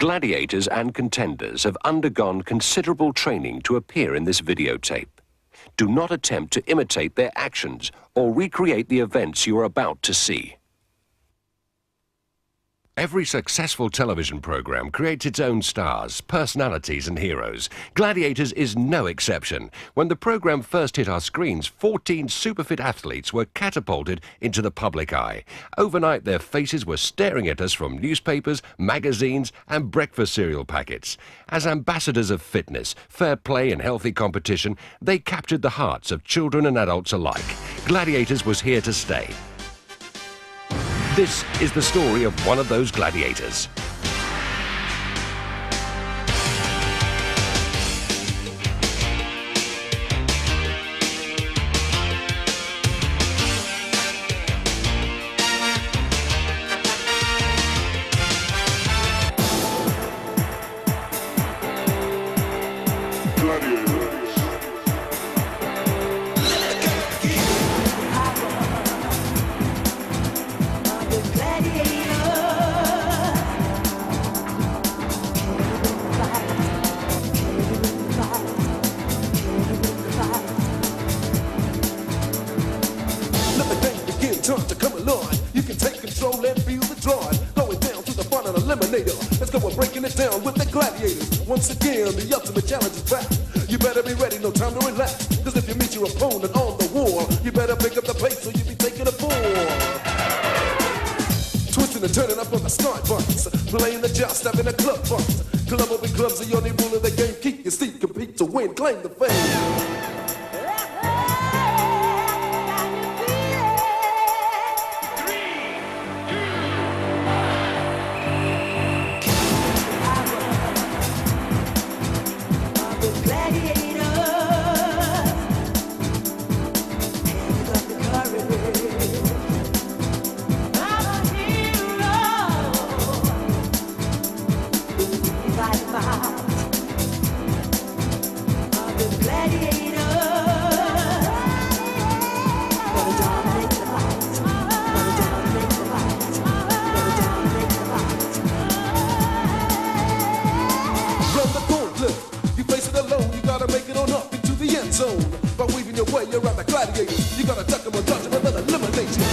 Gladiators and contenders have undergone considerable training to appear in this videotape. Do not attempt to imitate their actions or recreate the events you are about to see. Every successful television program creates its own stars, personalities and heroes. Gladiators is no exception. When the program first hit our screens, 14 superfit athletes were catapulted into the public eye. Overnight, their faces were staring at us from newspapers, magazines and breakfast cereal packets. As ambassadors of fitness, fair play and healthy competition, they captured the hearts of children and adults alike. Gladiators was here to stay. This is the story of one of those gladiators. Time to come along. You can take control and feel the drive. Going down to the final eliminator. Let's go and breaking it down with the gladiators. Once again, the ultimate challenge is back. You better be ready, no time to relax. Cause if you meet your opponent on the wall, you better pick up the pace or you'll be taking a fall. Twisting and turning up on the start buttons. Playing the joust, having a club box. Club over clubs, the only rule of the game. Keep your seat, compete to win, claim the fame. By weaving your way around the gladiators, you gotta duck them or dodge them and then eliminate you.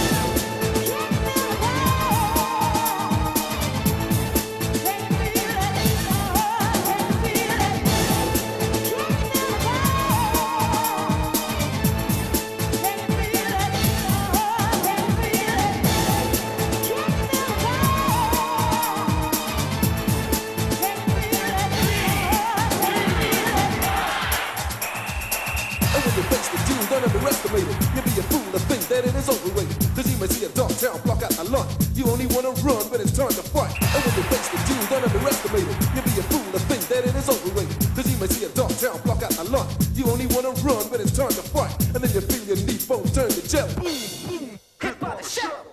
Don't underestimate it. You'll be a fool to think that it is overrated. Cause you may see a dark town block out a lunch. You only wanna run, but it's time to fight. And when you face the dude, don't underestimate it. You'll be a fool to think that it is overrated. Cause you may see a dark town block out a lunch. You only wanna run, but it's time to fight. And then you feel your knee bone turn to jelly. Boom, boom, hit by the shovel.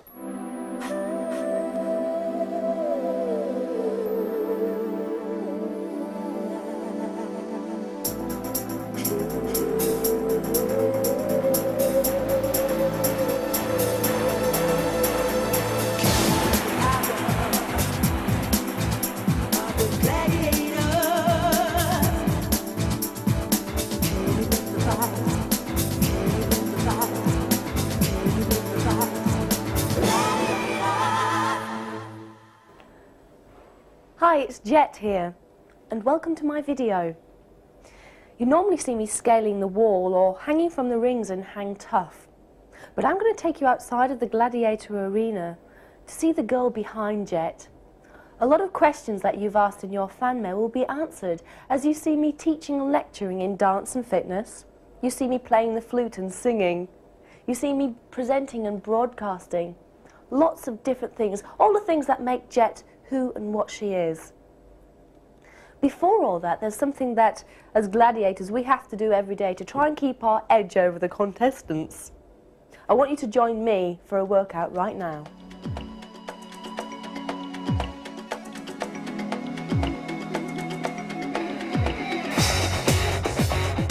Hi, it's Jet here, and welcome to my video. You normally see me scaling the wall or hanging from the rings and hang tough. But I'm going to take you outside of the gladiator arena to see the girl behind Jet. A lot of questions that you've asked in your fan mail will be answered as you see me teaching and lecturing in dance and fitness. You see me playing the flute and singing. You see me presenting and broadcasting. Lots of different things, all the things that make Jet who and what she is. Before all that, there's something that, as gladiators, we have to do every day to try and keep our edge over the contestants. I want you to join me for a workout right now.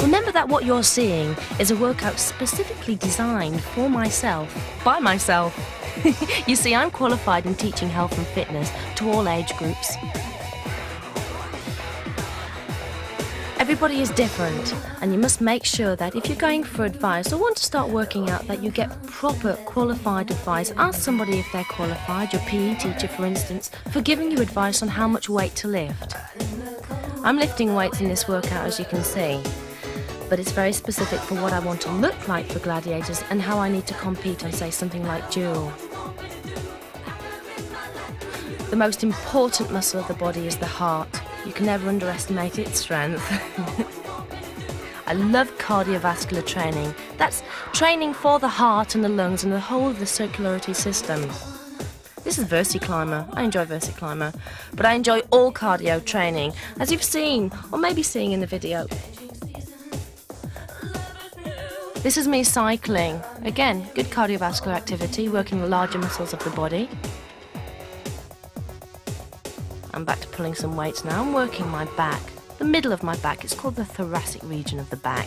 Remember that what you're seeing is a workout specifically designed for myself, by myself. You see, I'm qualified in teaching health and fitness to all age groups. Everybody is different, and you must make sure that if you're going for advice or want to start working out, that you get proper qualified advice. Ask somebody if they're qualified, your PE teacher for instance, for giving you advice on how much weight to lift. I'm lifting weights in this workout, as you can see, but it's very specific for what I want to look like for gladiators and how I need to compete on, say, something like duel. The most important muscle of the body is the heart. You can never underestimate its strength. I love cardiovascular training. That's training for the heart and the lungs and the whole of the circulatory system. This is VersiClimber. I enjoy VersiClimber, but I enjoy all cardio training, as you've seen, or maybe seeing in the video. This is me cycling. Again, good cardiovascular activity, working the larger muscles of the body. I'm back to pulling some weights now. I'm working my back, the middle of my back. It's called the thoracic region of the back.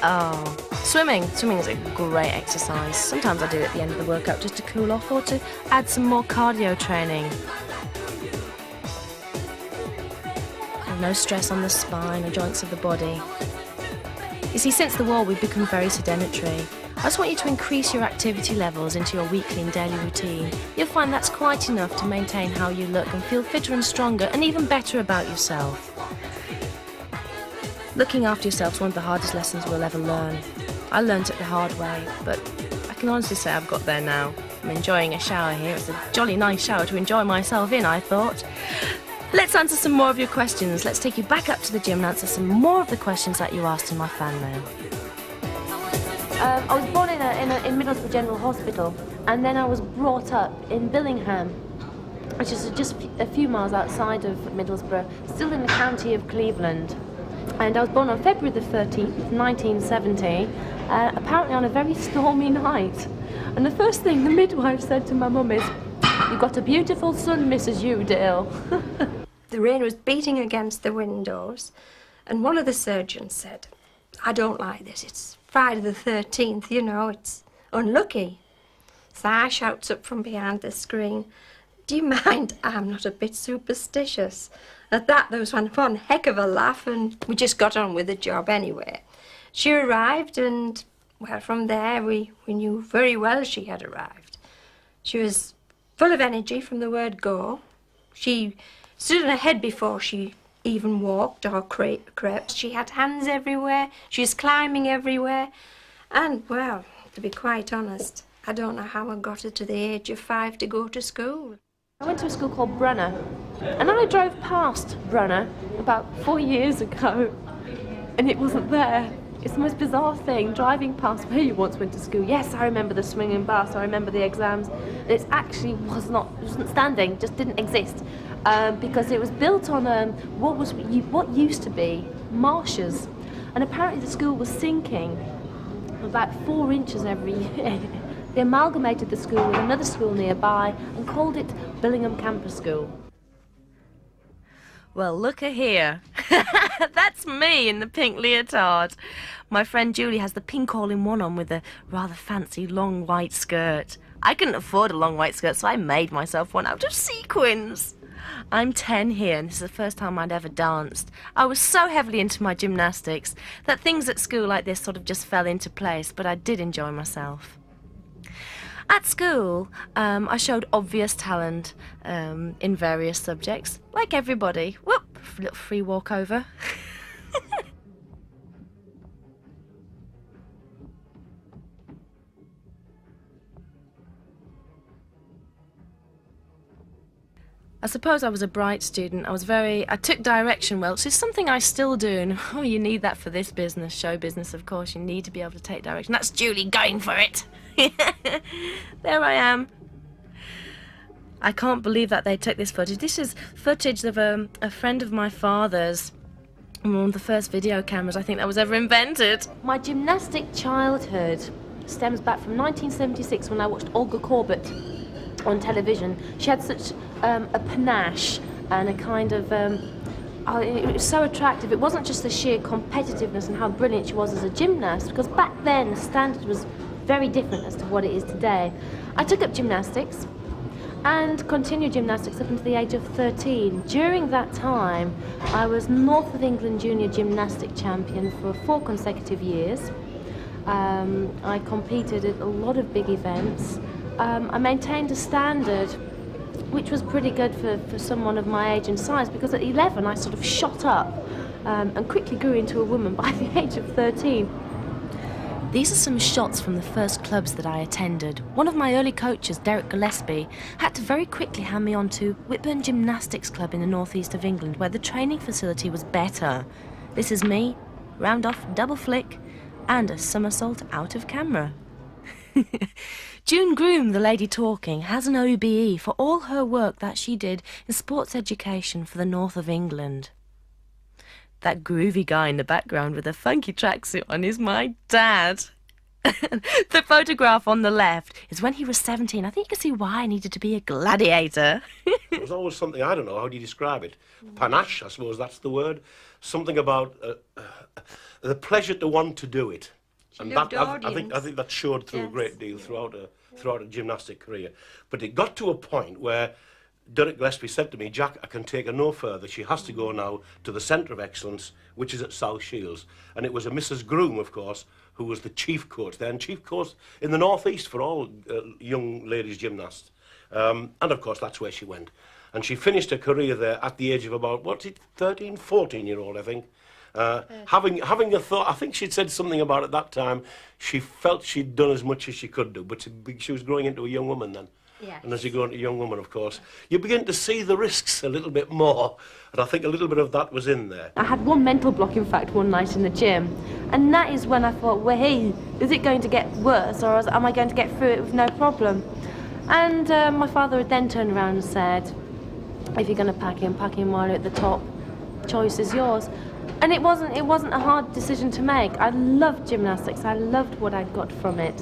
Oh, swimming. Swimming is a great exercise. Sometimes I do it at the end of the workout just to cool off or to add some more cardio training. No stress on the spine or joints of the body. You see, since the war, we've become very sedentary. I just want you to increase your activity levels into your weekly and daily routine. You'll find that's quite enough to maintain how you look and feel fitter and stronger and even better about yourself. Looking after yourself is one of the hardest lessons we'll ever learn. I learnt it the hard way, but I can honestly say I've got there now. I'm enjoying a shower here. It's a jolly nice shower to enjoy myself in, I thought. Let's answer some more of your questions. Let's take you back up to the gym and answer some more of the questions that you asked in my fan mail. I was born in Middlesbrough General Hospital, and then I was brought up in Billingham, which is just a few miles outside of Middlesbrough, still in the county of Cleveland. And I was born on February the 13th, 1970, apparently on a very stormy night. And the first thing the midwife said to my mum is, "You've got a beautiful son, Mrs. Udale." The rain was beating against the windows, and one of the surgeons said, "I don't like this. It's Friday the 13th, you know, it's unlucky." So I shouts up from behind the screen, "Do you mind? I'm not a bit superstitious." At that, there was one heck of a laugh, and we just got on with the job anyway. She arrived, and, well, from there, we knew very well she had arrived. She was full of energy from the word go. She stood on her head before she even walked or crept. She had hands everywhere. She was climbing everywhere. And, well, to be quite honest, I don't know how I got her to the age of 5 to go to school. I went to a school called Brunner, and then I drove past Brunner about 4 years ago, and it wasn't there. It's the most bizarre thing, driving past where you once went to school. Yes, I remember the swinging bus, I remember the exams. It actually wasn't standing, just didn't exist, because it was built on what used to be marshes, and apparently the school was sinking about 4 inches every year. They amalgamated the school with another school nearby and called it Billingham Campus School. Well, look at here. That's me in the pink leotard. My friend Julie has the pink all-in-one on with a rather fancy long white skirt. I couldn't afford a long white skirt, so I made myself one out of sequins. I'm 10 here, and this is the first time I'd ever danced. I was so heavily into my gymnastics that things at school like this sort of just fell into place, but I did enjoy myself. At school, I showed obvious talent in various subjects, like everybody. Whoop, little free walk over. I suppose I was a bright student. I took direction well, which is something I still do, and oh, you need that for this business, show business, of course. You need to be able to take direction. That's Julie going for it. There I am. I can't believe that they took this footage. This is footage of a friend of my father's, one of the first video cameras I think that was ever invented. My gymnastic childhood stems back from 1976 when I watched Olga Korbut on television. She had such a panache and a kind of it was so attractive. It wasn't just the sheer competitiveness and how brilliant she was as a gymnast, because back then the standard was very different as to what it is today. I took up gymnastics, and continued gymnastics up until the age of 13. During that time, I was North of England Junior Gymnastic Champion for 4 consecutive years. I competed at a lot of big events. I maintained a standard which was pretty good for someone of my age and size, because at 11 I sort of shot up and quickly grew into a woman by the age of 13. These are some shots from the first clubs that I attended. One of my early coaches, Derek Gillespie, had to very quickly hand me on to Whitburn Gymnastics Club in the northeast of England, where the training facility was better. This is me, round off, double flick, and a somersault out of camera. June Groom, the lady talking, has an OBE for all her work that she did in sports education for the north of England. That groovy guy in the background with a funky tracksuit on is my dad. The photograph on the left is when he was 17. I think you can see why I needed to be a gladiator. It was always something, I don't know, how do you describe it? Panache, I suppose that's the word. Something about the pleasure to want to do it. And that, I think that showed through a great deal throughout a gymnastic career. But it got to a point where Derek Gillespie said to me, Jack, I can take her no further. She has to go now to the Centre of Excellence, which is at South Shields. And it was a Mrs. Groom, of course, who was the chief coach there, and chief coach in the North East for all young ladies gymnasts. And, of course, that's where she went. And she finished her career there at the age of about, 13, 14-year-old, I think. Having a thought, I think she'd said something about at that time, she felt she'd done as much as she could do, but she was growing into a young woman then. Yes. And as you go into a young woman, of course, you begin to see the risks a little bit more, and I think a little bit of that was in there. I had one mental block, in fact, one night in the gym, and that is when I thought, well, hey, is it going to get worse, or am I going to get through it with no problem? And my father would then turn around and said, if you're going to pack him while you're at the top, choice is yours. And it wasn't a hard decision to make. I loved gymnastics. I loved what I got from it.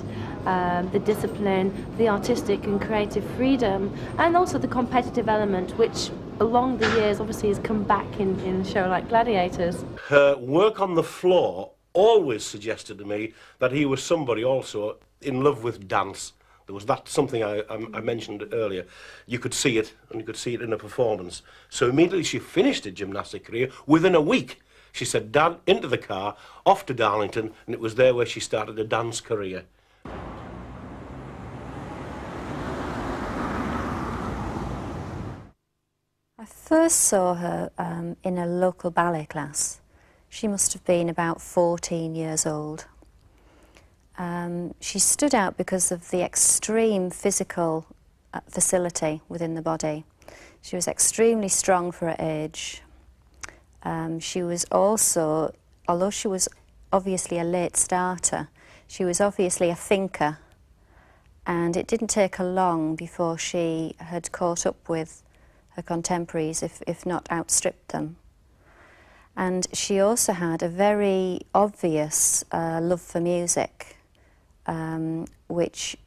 The discipline, the artistic and creative freedom, and also the competitive element, which along the years obviously has come back in a show like Gladiators. Her work on the floor always suggested to me that he was somebody also in love with dance. There was that something I mentioned earlier. You could see it, and you could see it in a performance. So immediately she finished her gymnastic career, within a week, she said, Dad, into the car, off to Darlington, and it was there where she started a dance career. I first saw her in a local ballet class. She must have been about 14 years old. She stood out because of the extreme physical facility within the body. She was extremely strong for her age. She was also, although she was obviously a late starter, she was obviously a thinker, and it didn't take her long before she had caught up with her contemporaries, if not outstripped them. And she also had a very obvious love for music, which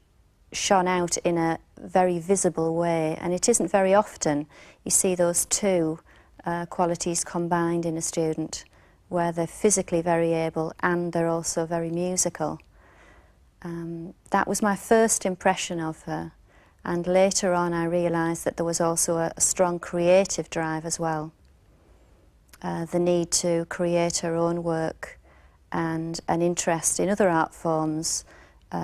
shone out in a very visible way, and it isn't very often you see those two qualities combined in a student, where they're physically very able and they're also very musical. That was my first impression of her, and later on I realised that there was also a strong creative drive as well. The need to create her own work and an interest in other art forms,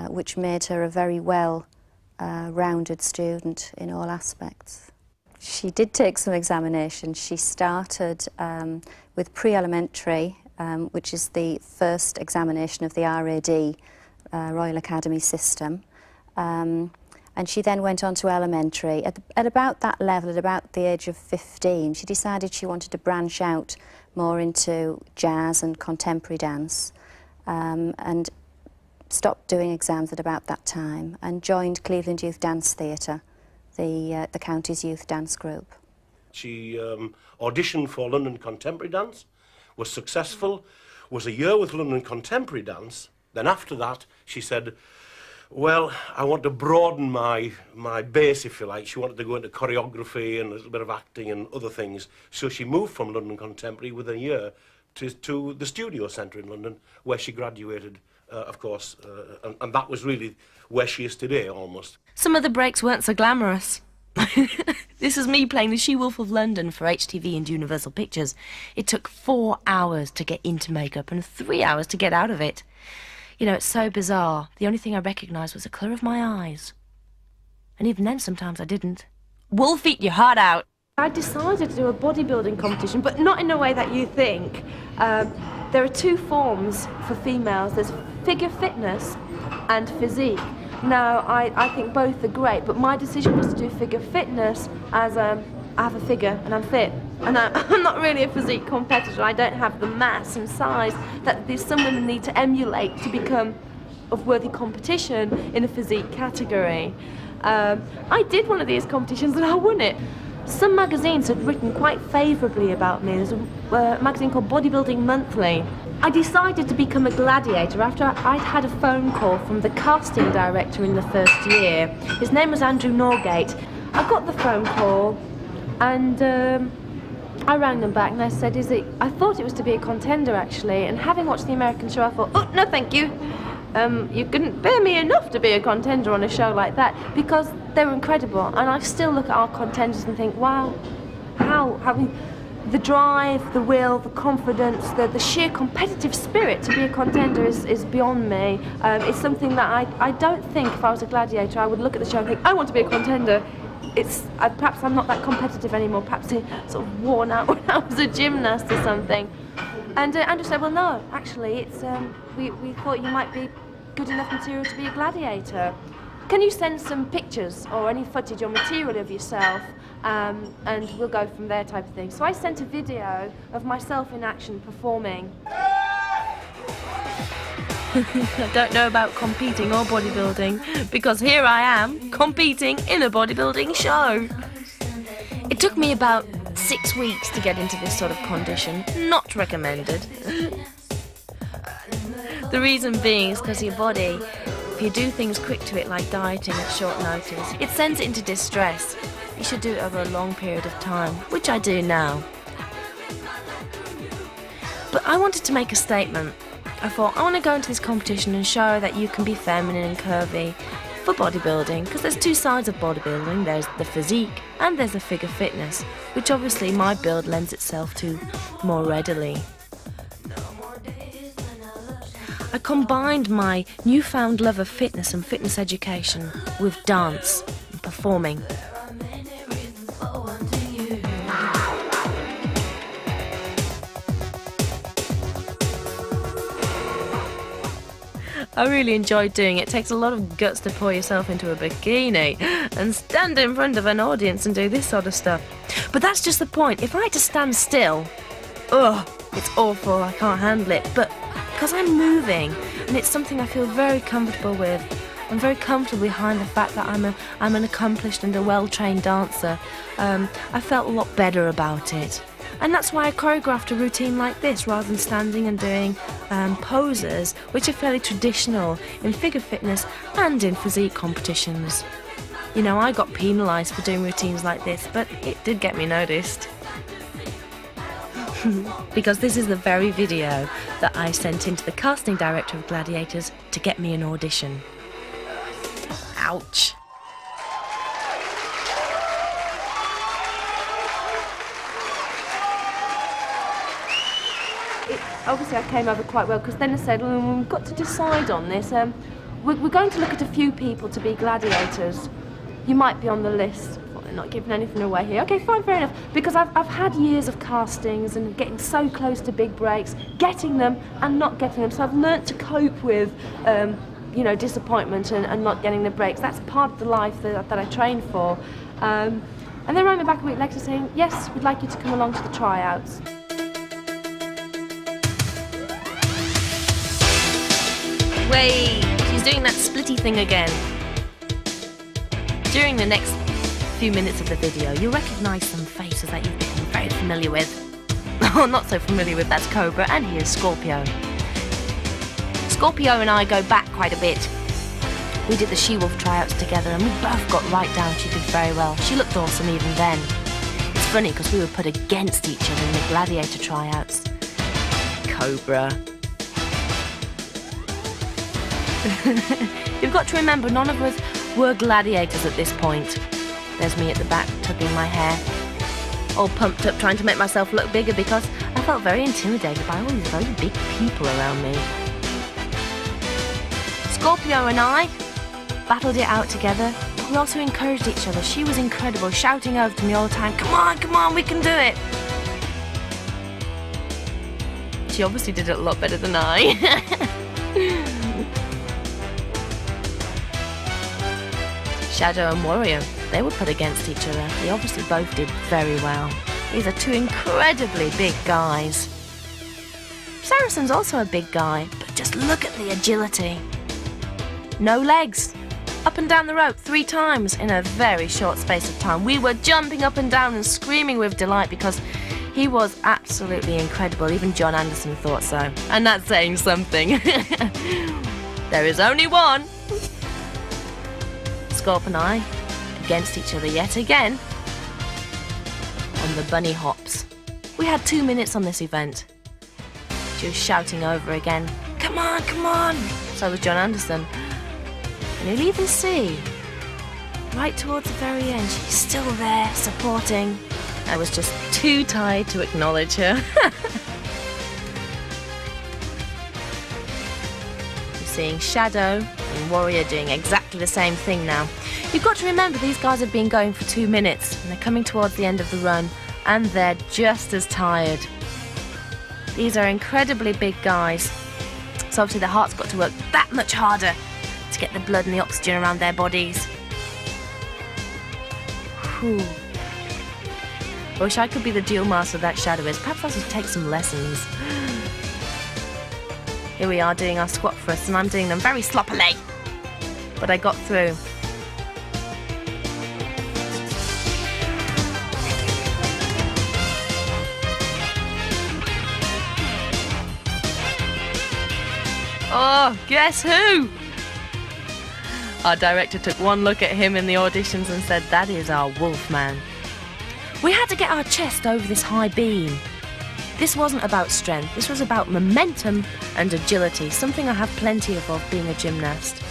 which made her a very well-rounded student in all aspects. She did take some examinations. She started with pre-elementary, which is the first examination of the RAD, Royal Academy system. And she then went on to elementary. At about that level, at about the age of 15, she decided she wanted to branch out more into jazz and contemporary dance, and stopped doing exams at about that time and joined Cleveland Youth Dance Theatre, the county's youth dance group. She auditioned for London Contemporary Dance, was successful, was a year with London Contemporary Dance. Then after that, she said, well, I want to broaden my base, if you like. She wanted to go into choreography and a little bit of acting and other things. So she moved from London Contemporary within a year to the Studio Centre in London, where she graduated, of course, and that was really where she is today, almost. Some of the breaks weren't so glamorous. This is me playing the She-Wolf of London for HTV and Universal Pictures. It took 4 hours to get into makeup and 3 hours to get out of it. You know, it's so bizarre. The only thing I recognised was the colour of my eyes. And even then, sometimes I didn't. Wolf, eat your heart out. I decided to do a bodybuilding competition, but not in a way that you think. There are two forms for females. There's figure fitness and physique. Now, I think both are great, but my decision was to do figure fitness as I have a figure and I'm fit. And I'm not really a physique competitor. I don't have the mass and size that some women need to emulate to become of worthy competition in a physique category. I did one of these competitions and I won it. Some magazines had written quite favourably about me. There's a magazine called Bodybuilding Monthly. I decided to become a gladiator after I'd had a phone call from the casting director in the first year. His name was Andrew Norgate. I got the phone call and I rang them back and I said, I thought it was to be a contender actually, and having watched the American show I thought, oh, no thank you. You couldn't bear me enough to be a contender on a show like that, because they were incredible. And I still look at our contenders and think, wow, the drive, the will, the confidence, the sheer competitive spirit to be a contender is beyond me. It's something that I don't think if I was a gladiator I would look at the show and think, I want to be a contender. Perhaps I'm not that competitive anymore, perhaps it's sort of worn out when I was a gymnast or something. And Andrew said, well no, actually it's we thought you might be good enough material to be a gladiator. Can you send some pictures or any footage or material of yourself, and we'll go from there, type of thing. So I sent a video of myself in action performing. I don't know about competing or bodybuilding, because here I am, competing in a bodybuilding show. It took me about 6 weeks to get into this sort of condition. Not recommended. The reason being is because your body, if you do things quick to it like dieting at short notice, it sends it into distress. You should do it over a long period of time, which I do now. But I wanted to make a statement. I thought, I want to go into this competition and show that you can be feminine and curvy for bodybuilding, because there's two sides of bodybuilding. There's the physique and there's the figure fitness, which obviously my build lends itself to more readily. I combined my newfound love of fitness and fitness education with dance and performing. I really enjoyed doing it. It takes a lot of guts to pour yourself into a bikini and stand in front of an audience and do this sort of stuff. But that's just the point. If I had to stand still, it's awful, I can't handle it. But because I'm moving, and it's something I feel very comfortable with, I'm very comfortable behind the fact that I'm an accomplished and a well-trained dancer, I felt a lot better about it. And that's why I choreographed a routine like this rather than standing and doing poses, which are fairly traditional in figure fitness and in physique competitions. You know, I got penalised for doing routines like this, but it did get me noticed. Because this is the very video that I sent into the casting director of Gladiators to get me an audition. Ouch. Obviously I came over quite well, because then I said, well, we've got to decide on this. We're going to look at a few people to be gladiators. You might be on the list. Not giving anything away here. Okay, fine, fair enough. Because I've had years of castings and getting so close to big breaks, getting them and not getting them. So I've learnt to cope with, disappointment and not getting the breaks. That's part of the life that I train for. And they rang me back a week later saying, yes, we'd like you to come along to the tryouts. Wait, she's doing that splitty thing again. During the next few minutes of the video, you'll recognise some faces that you've become very familiar with. Oh, not so familiar with, that's Cobra, and here's Scorpio. Scorpio and I go back quite a bit. We did the She-Wolf tryouts together and we both got right down. She did very well. She looked awesome even then. It's funny because we were put against each other in the Gladiator tryouts. Cobra. You've got to remember, none of us were gladiators at this point. There's me at the back, tugging my hair, all pumped up, trying to make myself look bigger because I felt very intimidated by all these very big people around me. Scorpio and I battled it out together. We also encouraged each other. She was incredible, shouting over to me all the time, come on, we can do it. She obviously did it a lot better than I. Shadow and Warrior, they were put against each other. They obviously both did very well. These are two incredibly big guys. Saracen's also a big guy, but just look at the agility. No legs. Up and down the rope 3 times in a very short space of time. We were jumping up and down and screaming with delight because he was absolutely incredible. Even John Anderson thought so. And that's saying something. There is only one. Scorp and I against each other yet again on the bunny hops. We had 2 minutes on this event. She was shouting over again, come on. So was John Anderson. And you'll even see, right towards the very end, she's still there, supporting. I was just too tired to acknowledge her. You're seeing Shadow and Warrior doing exactly the same thing now. You've got to remember these guys have been going for 2 minutes, and they're coming towards the end of the run, and they're just as tired. These are incredibly big guys, so obviously their heart's got to work that much harder to get the blood and the oxygen around their bodies. Whew. I wish I could be the dual master that Shadow is. Perhaps I should take some lessons. Here we are doing our squat thrusts, and I'm doing them very sloppily. But I got through. Oh, guess who? Our director took one look at him in the auditions and said, that is our Wolfman. We had to get our chest over this high beam. This wasn't about strength, this was about momentum and agility, something I have plenty of being a gymnast.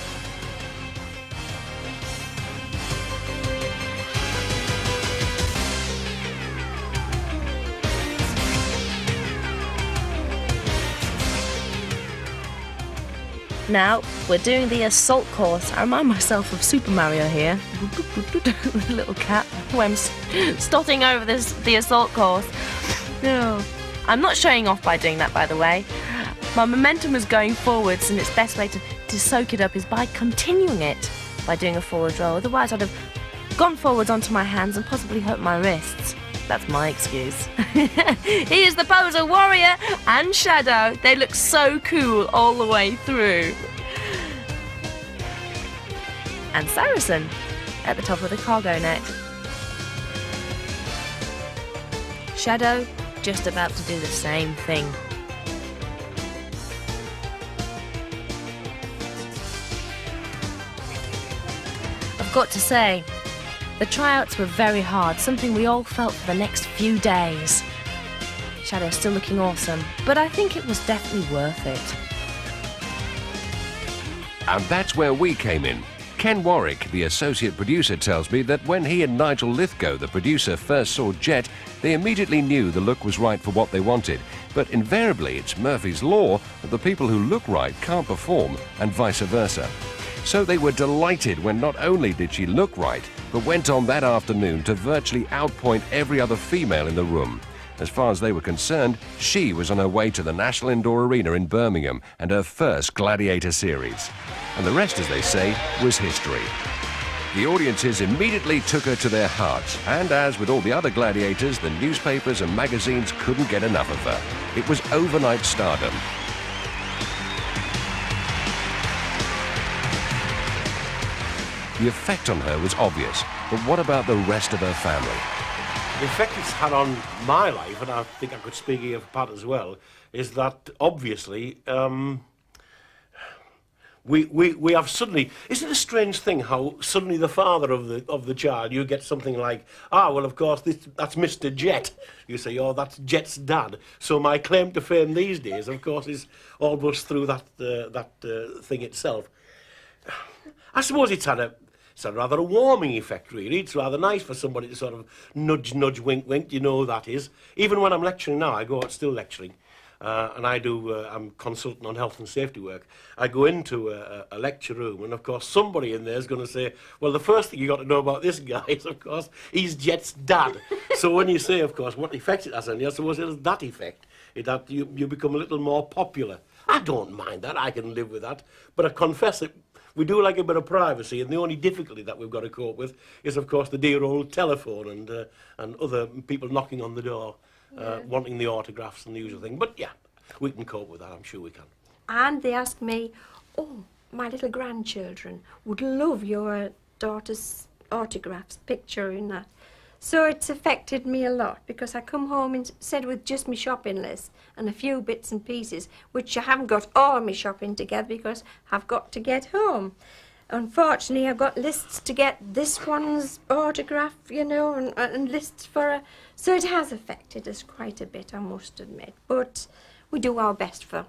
Now, we're doing the assault course. I remind myself of Super Mario here. The little cat who I'm stotting over the assault course. No, I'm not showing off by doing that, by the way. My momentum is going forwards, and its best way to soak it up is by continuing it by doing a forward roll. Otherwise, I'd have gone forwards onto my hands and possibly hurt my wrists. That's my excuse. He is the poser, Warrior and Shadow. They look so cool all the way through. And Saracen at the top of the cargo net. Shadow just about to do the same thing. I've got to say, the tryouts were very hard, something we all felt for the next few days. Shadow's still looking awesome, but I think it was definitely worth it. And that's where we came in. Ken Warwick, the associate producer, tells me that when he and Nigel Lithgow, the producer, first saw Jet, they immediately knew the look was right for what they wanted. But invariably, it's Murphy's Law that the people who look right can't perform, and vice versa. So they were delighted when not only did she look right, but went on that afternoon to virtually outpoint every other female in the room. As far as they were concerned, she was on her way to the National Indoor Arena in Birmingham and her first Gladiator series. And the rest, as they say, was history. The audiences immediately took her to their hearts, and as with all the other gladiators, the newspapers and magazines couldn't get enough of her. It was overnight stardom. The effect on her was obvious, but what about the rest of her family? The effect it's had on my life, and I think I could speak here for Pat as well, is that obviously we have suddenly. Isn't it a strange thing how suddenly the father of the child, you get something like, well, of course that's Mr. Jet. You say, that's Jet's dad. So my claim to fame these days, of course, is almost through that thing itself. I suppose it's had It's a rather a warming effect, really. It's rather nice for somebody to sort of nudge, nudge, wink, wink. You know that is. Even when I'm lecturing now, I go out still lecturing. And I'm consultant on health and safety work. I go into a lecture room, and of course somebody in there is going to say, well, the first thing you got to know about this guy is, of course, he's Jet's dad. So when you say, of course, what effect it has on you, I suppose it has that effect, that you become a little more popular. I don't mind that, I can live with that, but I confess that we do like a bit of privacy, and the only difficulty that we've got to cope with is, of course, the dear old telephone and other people knocking on the door. Wanting the autographs and the usual thing. But yeah, we can cope with that, I'm sure we can. And they ask me, oh, my little grandchildren would love your daughter's autographs, picture in that. So it's affected me a lot, because I come home instead with just my shopping list and a few bits and pieces, which I haven't got all my shopping together because I've got to get home. Unfortunately, I've got lists to get this one's autograph, you know, and lists for a... So it has affected us quite a bit, I must admit. But we do our best for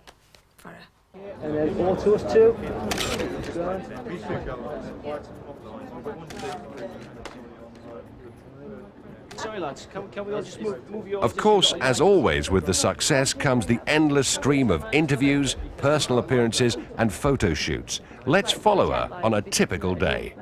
her. And then all to us too. Sorry lads, can we all just move you over? Of course, as always with the success comes the endless stream of interviews, personal appearances and photo shoots. Let's follow her on a typical day.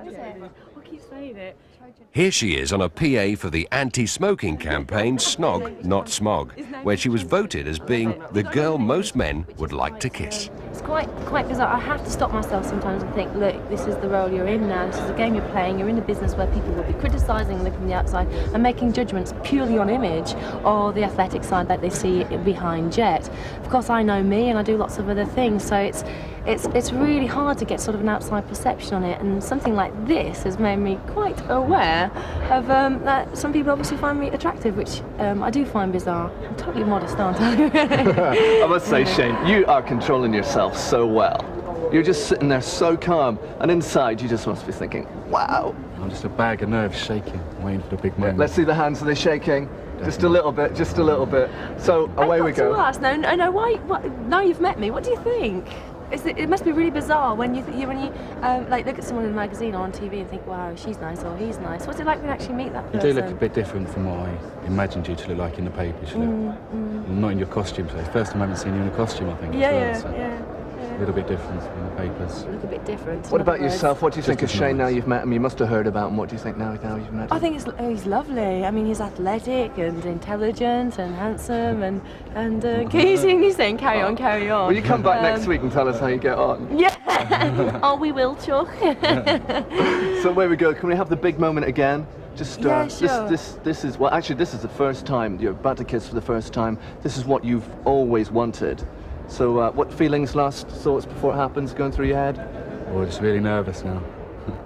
Here she is on a PA for the anti-smoking campaign Snog, Not Smog, where she was voted as being the girl most men would like to kiss. It's quite bizarre. I have to stop myself sometimes and think, look, this is the role you're in now, this is the game you're playing, you're in a business where people will be criticising them from the outside and making judgments purely on image or the athletic side that they see behind Jet. Of course, I know me and I do lots of other things, so it's really hard to get sort of an outside perception on it, and something like this has made me quite aware of that some people obviously find me attractive, which I do find bizarre. I'm totally modest, aren't I? I must say, Shane, you are controlling yourself so well. You're just sitting there so calm, and inside you just must be thinking, wow. I'm just a bag of nerves shaking, waiting for the big moment. Let's see the hands, are they shaking? Definitely. Just a little bit, just a little bit. So away we go. No, why? Now you've met me, what do you think? It must be really bizarre when you like look at someone in a magazine or on TV and think, wow, she's nice or he's nice. What's it like when you actually meet that person? You do look a bit different from what I imagined you to look like in the papers. Not in your costume, so it's the first time I haven't seen you in a costume, I think. Yeah. A little bit different from the papers. A little bit different. What about yourself? What do you think of Shane now you've met him? You must have heard about him. What do you think now you've met him? I think he's lovely. I mean, he's athletic and intelligent and handsome and he's saying carry on. Will you come back next week and tell us how you get on? Yeah. Oh, we will, Chuck. So away we go. Can we have the big moment again? Just yeah, sure. This is well, actually, this is the first time you're about to kiss for the first time. This is what you've always wanted. So what feelings, last thoughts before it happens, going through your head? Oh, just really nervous now.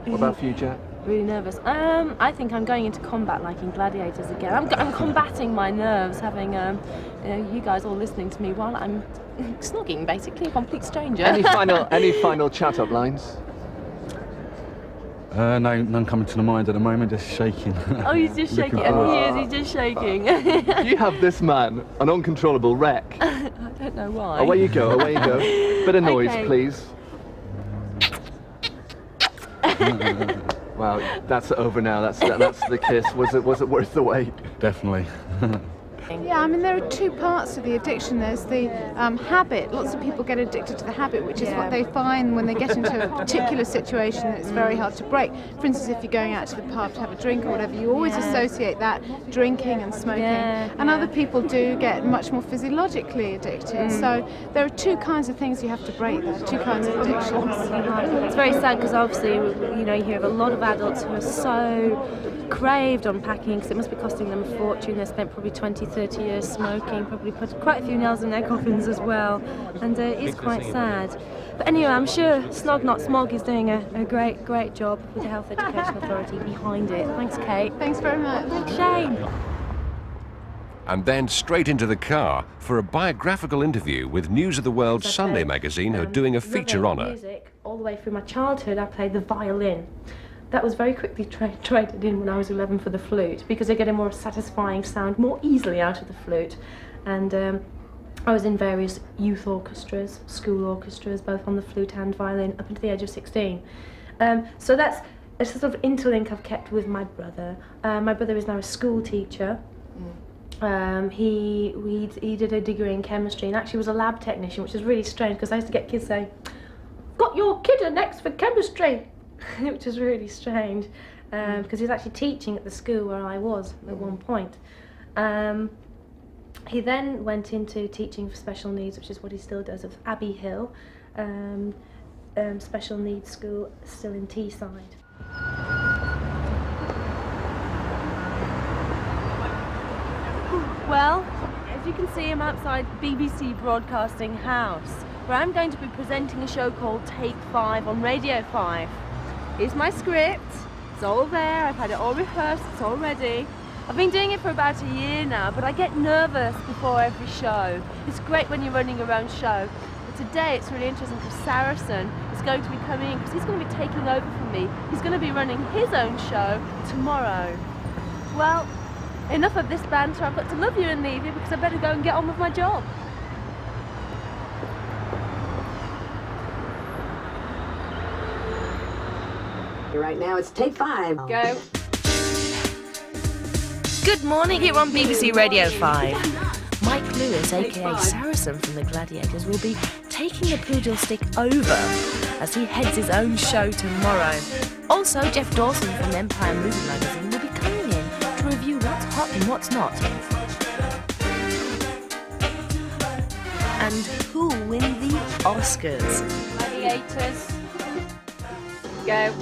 What about for you, Jack? Really nervous. I think I'm going into combat like in Gladiators again. I'm combating my nerves, having you guys all listening to me while I'm snogging, basically, a complete stranger. Any final chat-up lines? No, none coming to the mind at the moment, just shaking. Oh, he's just shaking. He's just shaking. You have this man, an uncontrollable wreck. I don't know why. Away you go. Bit of noise, Okay. please. Wow, that's over now. That's the kiss. Was it worth the wait? Definitely. Yeah, I mean, there are two parts to the addiction. There's the habit. Lots of people get addicted to the habit, which is what they find when they get into a particular situation that it's very hard to break. For instance, if you're going out to the pub to have a drink or whatever, you always associate that drinking and smoking. And other people do get much more physiologically addicted. So there are two kinds of things you have to break there, two kinds of addictions. It's very sad because obviously, you hear of a lot of adults who are so craved on packing because it must be costing them a fortune. They've spent probably 20-30 years smoking, probably put quite a few nails in their coffins as well, and it is quite sad. But anyway, I'm sure Snog Not Smog is doing a great job with the Health Education Authority behind it. Thanks, Kate. Thanks very much. Thanks, Shane. And then straight into the car for a biographical interview with News of the World Sunday magazine, who are doing a feature on her. Music all the way through my childhood. I played the violin. That was very quickly traded in when I was 11 for the flute, because they get a more satisfying sound more easily out of the flute. And I was in various youth orchestras, school orchestras, both on the flute and violin, up until the age of 16. So that's a sort of interlink I've kept with my brother. My brother is now a school teacher. He did a degree in chemistry and actually was a lab technician, which is really strange because I used to get kids saying, "Got your kidder next for chemistry," which is really strange because he was actually teaching at the school where I was at one point. He then went into teaching for special needs, which is what he still does, at Abbey Hill special needs school, still in Teesside. Well, as you can see, I'm outside BBC Broadcasting House, where I'm going to be presenting a show called Take 5 on Radio 5. Here's my script. It's all there. I've had it all rehearsed. It's all ready. I've been doing it for about a year now, but I get nervous before every show. It's great when you're running your own show. But today it's really interesting because Saracen is going to be coming in because he's going to be taking over from me. He's going to be running his own show tomorrow. Well, enough of this banter. I've got to love you and leave you because I better go and get on with my job. Right now it's Take 5. Go. Good morning here on BBC Radio 5. Mike Lewis, aka Saracen from the Gladiators, will be taking the poodle stick over as he heads his own show tomorrow. Also, Jeff Dawson from Empire Movie Magazine will be coming in to review what's hot and what's not. And who will win the Oscars? Gladiators. Go.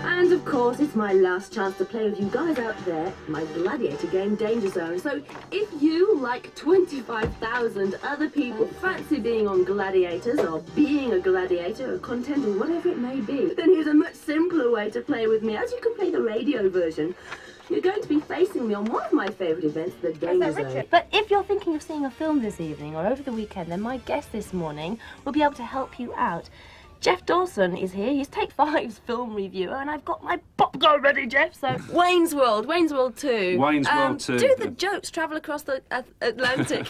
And of course, it's my last chance to play with you guys out there, my gladiator game, Danger Zone. So if you, like 25,000 other people, fancy being on Gladiators or being a gladiator or contender, whatever it may be, then here's a much simpler way to play with me, as you can play the radio version. You're going to be facing me on one of my favourite events, the Danger Zone. But if you're thinking of seeing a film this evening or over the weekend, then my guest this morning will be able to help you out. Jeff Dawson is here. He's Take 5's film reviewer, and I've got my popcorn ready, Jeff. So, Wayne's World 2. Wayne's World 2. Do the jokes travel across the Atlantic?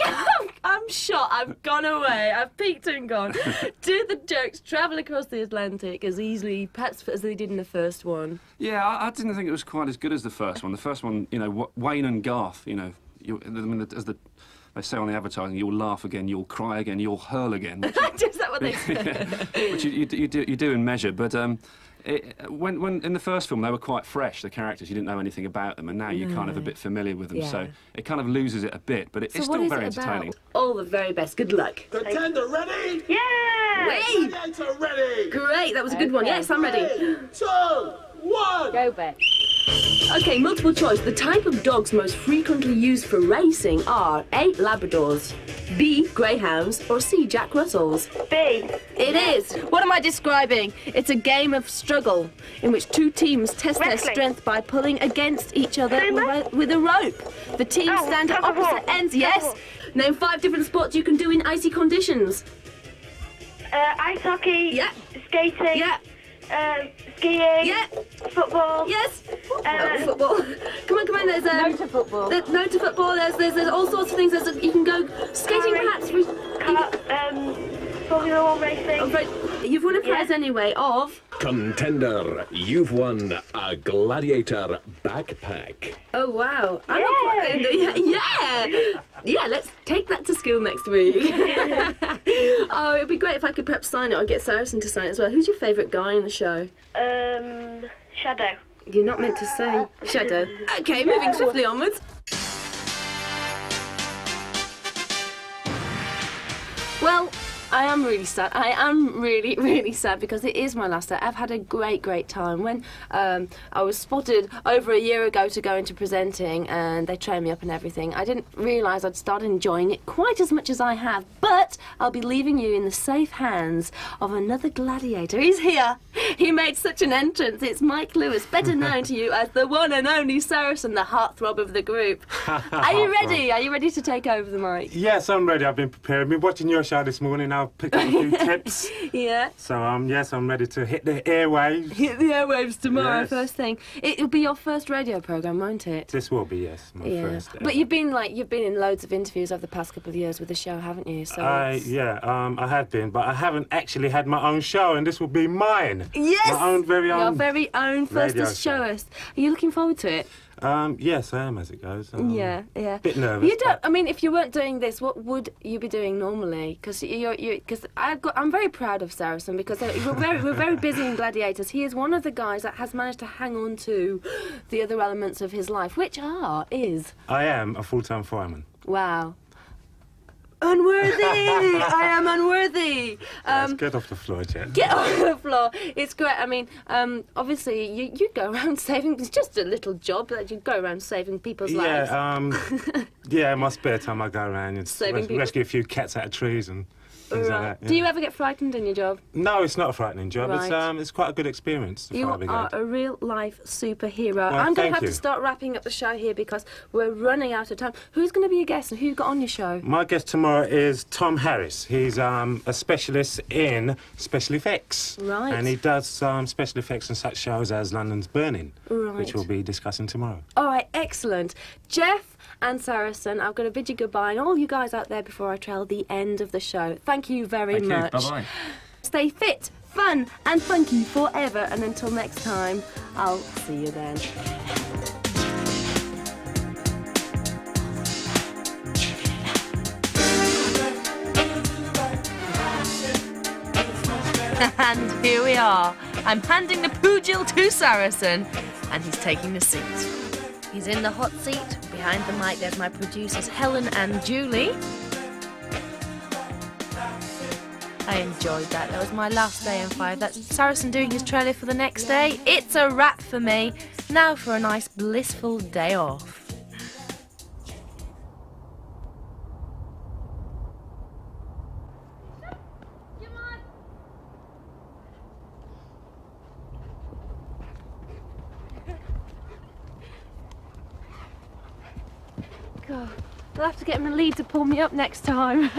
I'm shot. I've gone away. I've peeked and gone. Do the jokes travel across the Atlantic as easily, perhaps, as they did in the first one? Yeah, I didn't think it was quite as good as the first one. The first one, you know, Wayne and Garth, you know, as they say on the advertising, you'll laugh again, you'll cry again, you'll hurl again. Is that what they say? Which you do in measure, but when in the first film they were quite fresh, the characters, you didn't know anything about them, and now you're kind of a bit familiar with them, so it kind of loses it a bit, but it's still very entertaining. All the very best. Good luck. Contender ready? Yeah! Wait! Gladiator ready? Great, that was a good one. Yes, I'm ready. 3, 2, 1. Go back. Okay, multiple choice. The type of dogs most frequently used for racing are A. Labradors, B. Greyhounds, or C. Jack Russells. B. It is. What am I describing? It's a game of struggle in which two teams test their strength by pulling against each other with a rope. The teams stand at opposite ends. Yes. Name 5 different sports you can do in icy conditions. Ice hockey. Yeah. Skating. Yeah. Skiing. Yeah. Football. Yes. Football. Come on. There's No to football. No to football. There's all sorts of things. You can go skating, perhaps. Formula 1 racing. Oh, right. You've won a prize anyway of. Contender, you've won a Gladiator backpack. Oh wow! Yeah. Let's take that to school next week. Oh, it'd be great if I could perhaps sign it or get Saracen to sign it as well. Who's your favourite guy in the show? Shadow. You're not meant to say Shadow. Okay, moving swiftly onwards. Well, I am really sad. I am really, really sad because it is my last day. I've had a great time. When I was spotted over a year ago to go into presenting and they trained me up and everything, I didn't realise I'd started enjoying it quite as much as I have. But I'll be leaving you in the safe hands of another gladiator. He's here. He made such an entrance. It's Mike Lewis, better known to you as the one and only Saracen, the heartthrob of the group. Are you ready? Are you ready to take over the mic? Yes, I'm ready. I've been prepared. I've been watching your show this morning. I I've picked up a few tips. Yeah. So, yes, I'm ready to hit the airwaves. Hit the airwaves tomorrow, Yes. first thing. It'll be your first radio programme, won't it? This will be, yes, my first. But you've been in loads of interviews over the past couple of years with the show, haven't you? So I have been, but I haven't actually had my own show, and this will be mine. Yes! My own very own. Your very own first radio to show us. Are you looking forward to it? Yes, I am as it goes. Yeah. Bit nervous. You don't. I mean, if you weren't doing this, what would you be doing normally? Because I'm very proud of Saracen because we're very busy in Gladiators. He is one of the guys that has managed to hang on to the other elements of his life, which is. I am a full-time fireman. Wow. Unworthy! I am unworthy! Let's get off the floor, Jen. Get off the floor! It's great. I mean, obviously, you go around saving... It's just a little job that you go around saving people's lives. Yeah, in my spare time I go around and rescue a few cats out of trees and things like that. Yeah. Do you ever get frightened in your job? No, it's not a frightening job. Right. It's quite a good experience. You are a real-life superhero. Well, I'm going to have you. to start wrapping up the show here because we're running out of time. Who's going to be your guest and who you got on your show? My guest tomorrow is Tom Harris. He's a specialist in special effects. Right. And he does special effects on such shows as London's Burning, Right. which we'll be discussing tomorrow. All right, excellent. Jeff and Saracen, I've got to bid you goodbye, and all you guys out there before I trail the end of the show. Thank you very much. Bye-bye. Stay fit, fun, and funky forever, and until next time, I'll see you then. And here we are. I'm handing the pugil to Saracen, and he's taking the seat. He's in the hot seat. Behind the mic, there's my producers, Helen and Julie. I enjoyed that. That was my last day in 5. That's Saracen doing his trailer for the next day. It's a wrap for me. Now for a nice, blissful day off. God, I'll have to get my lead to pull me up next time.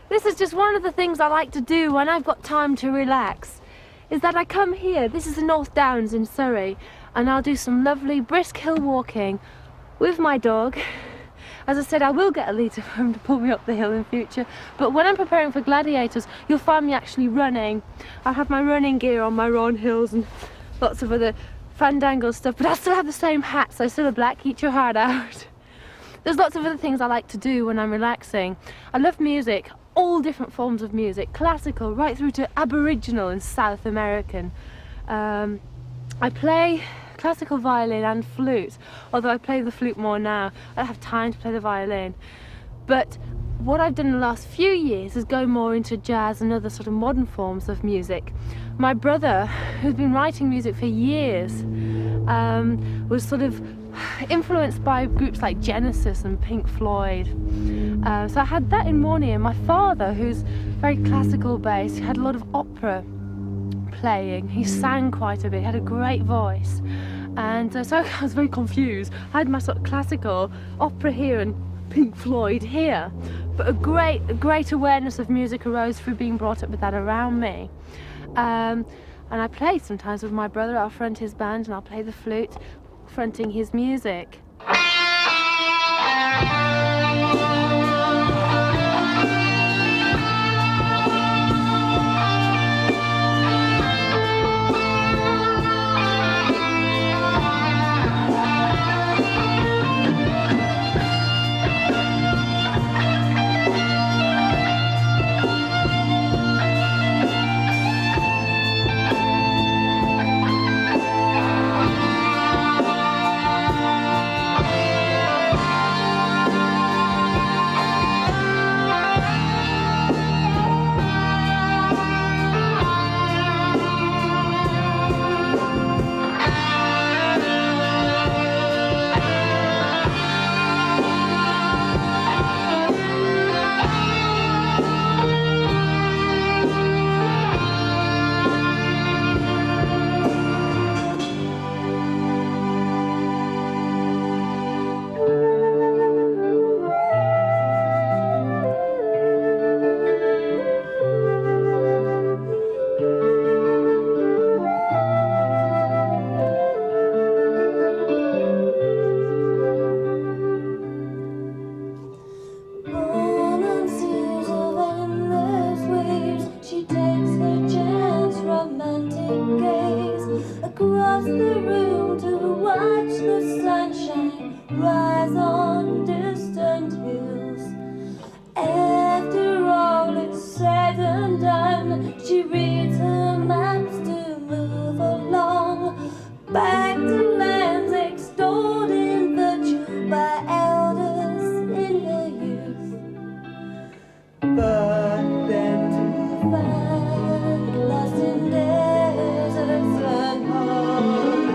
This is just one of the things I like to do when I've got time to relax, is that I come here, this is the North Downs in Surrey, and I'll do some lovely brisk hill walking with my dog. As I said, I will get a lead for him to pull me up the hill in future, but when I'm preparing for Gladiators, you'll find me actually running. I'll have my running gear on, my Ron Hills and lots of other Fandango stuff, but I still have the same hat, so still a black, eat your heart out. There's lots of other things I like to do when I'm relaxing. I love music, all different forms of music, classical right through to Aboriginal and South American. I play classical violin and flute, although I play the flute more now. I don't have time to play the violin. But what I've done in the last few years is go more into jazz and other sort of modern forms of music. My brother, who's been writing music for years, was sort of influenced by groups like Genesis and Pink Floyd. So I had that in morning, and my father, who's very classical based, had a lot of opera playing. He sang quite a bit, had a great voice. And so I was very confused. I had my sort of classical opera here and Pink Floyd here. But a great awareness of music arose through being brought up with that around me. And I play sometimes with my brother. I'll front his band and I'll play the flute, fronting his music. time. She reads her maps to move along, back to lands extolled in virtue by elders in her youth. But then to find lost in deserts unharmed,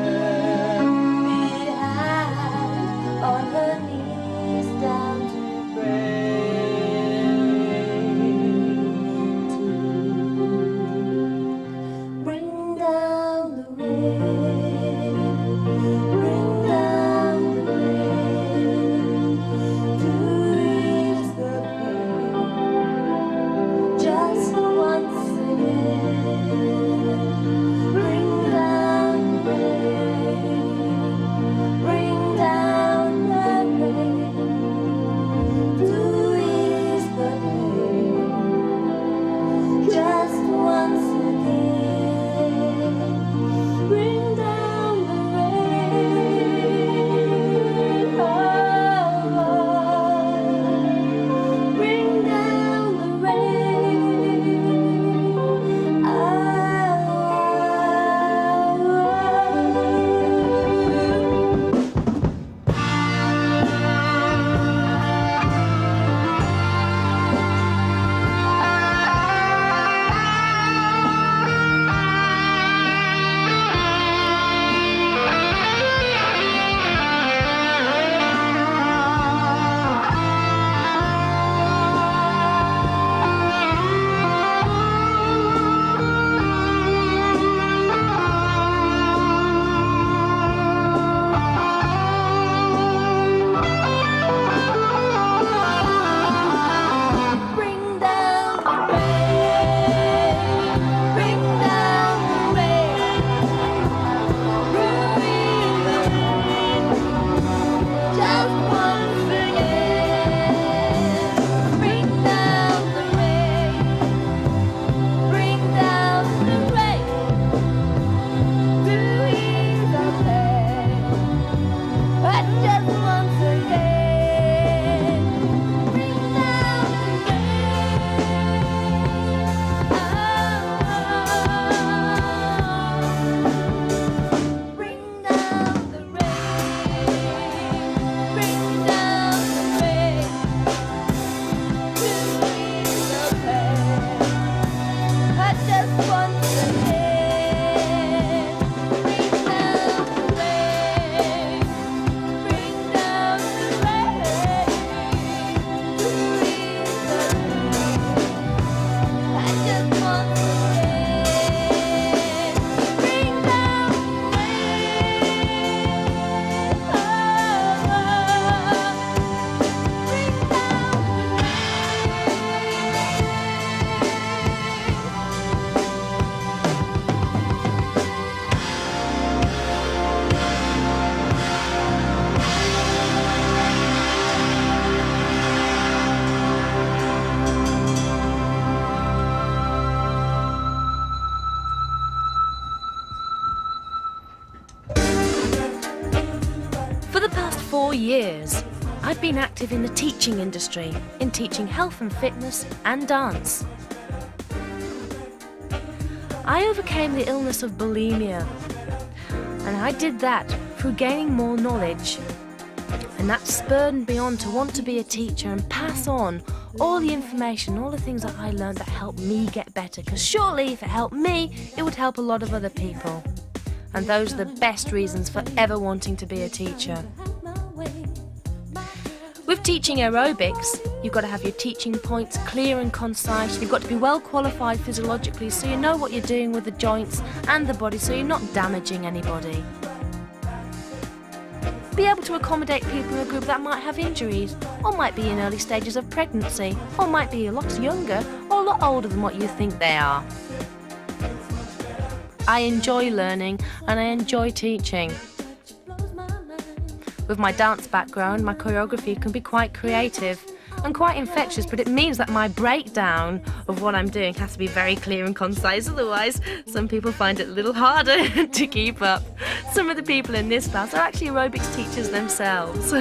left behind on her knees down to pray, to bring down the rain, bring down the rain, to ease the pain, just once again. Bring down the rain, bring down the rain, to ease the pain, just once again. Bring down the rain, oh Lord. Bring down the rain, bring down the rain, bring down the rain, ruin the rain, just once again. Bring down the rain, bring down the rain, to ease the pain, but just once again. Bring down the bring down the rain, bring down the rain, to ease the pain, but just once again. Bring down the rain, bring down the rain, to ease the pain, but just once again. Bring down the For the past 4 years, I've been active in the teaching industry, in teaching health and fitness and dance. I overcame the illness of bulimia, and I did that through gaining more knowledge. And that spurred me on to want to be a teacher and pass on all the information, all the things that I learned that helped me get better. Because surely if it helped me, it would help a lot of other people. And those are the best reasons for ever wanting to be a teacher. With teaching aerobics, you've got to have your teaching points clear and concise. You've got to be well qualified physiologically so you know what you're doing with the joints and the body so you're not damaging anybody. Be able to accommodate people in a group that might have injuries, or might be in early stages of pregnancy, or might be a lot younger or a lot older than what you think they are. I enjoy learning and I enjoy teaching. With my dance background, my choreography can be quite creative and quite infectious, but it means that my breakdown of what I'm doing has to be very clear and concise, otherwise some people find it a little harder to keep up. Some of the people in this class are actually aerobics teachers themselves.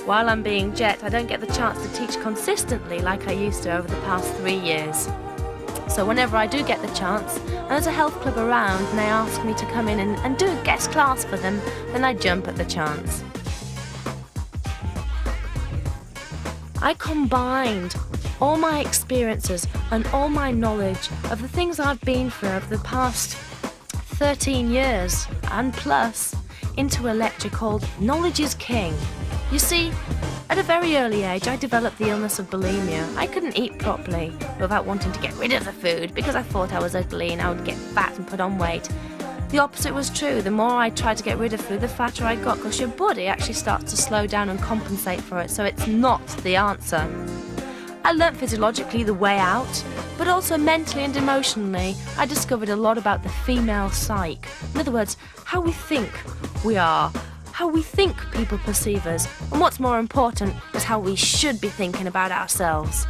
While I'm being Jet, I don't get the chance to teach consistently like I used to over the past 3 years. So whenever I do get the chance, and there's a health club around and they ask me to come in and do a guest class for them, then I jump at the chance. I combined all my experiences and all my knowledge of the things I've been through over the past 13 years and plus into a lecture called Knowledge is King. You see, at a very early age, I developed the illness of bulimia. I couldn't eat properly without wanting to get rid of the food because I thought I was ugly and I would get fat and put on weight. The opposite was true. The more I tried to get rid of food, the fatter I got because your body actually starts to slow down and compensate for it, so it's not the answer. I learnt physiologically the way out, but also mentally and emotionally, I discovered a lot about the female psyche. In other words, how we think we are, how we think people perceive us, and what's more important is how we should be thinking about ourselves.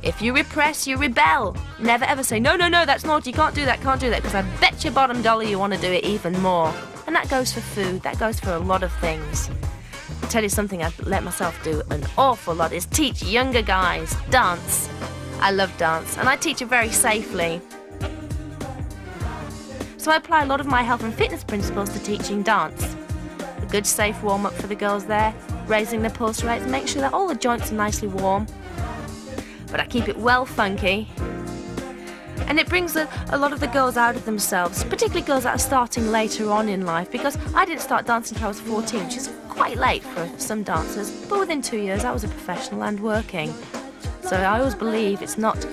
If you repress, you rebel. Never ever say, no, that's naughty, can't do that, because I bet your bottom dollar you want to do it even more. And that goes for food, that goes for a lot of things. I'll tell you something I've let myself do an awful lot is teach younger guys dance. I love dance, and I teach it very safely. So I apply a lot of my health and fitness principles to teaching dance. A good safe warm-up for the girls there, raising the pulse rates, make sure that all the joints are nicely warm. But I keep it well funky. And it brings a lot of the girls out of themselves, particularly girls that are starting later on in life, because I didn't start dancing until I was 14, which is quite late for some dancers, but within 2 years I was a professional and working. So I always believe it's not,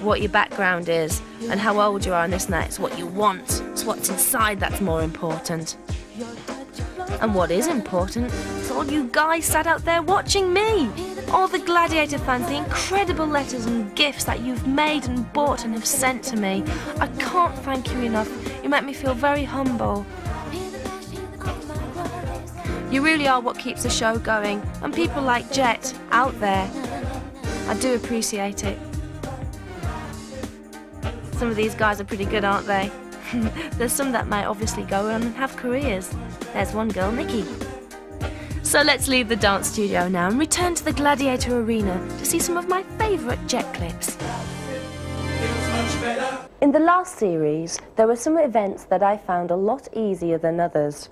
what your background is and how old you are and this and that, it's what you want, it's what's inside that's more important. And what is important is all you guys sat out there watching me. All the Gladiator fans, the incredible letters and gifts that you've made and bought and have sent to me. I can't thank you enough. You make me feel very humble. You really are what keeps the show going. And people like Jet out there, I do appreciate it. Some of these guys are pretty good, aren't they? There's some that might obviously go on and have careers. There's one girl, Nikki. So let's leave the dance studio now and return to the Gladiator Arena to see some of my favourite Jet clips. In the last series, there were some events that I found a lot easier than others.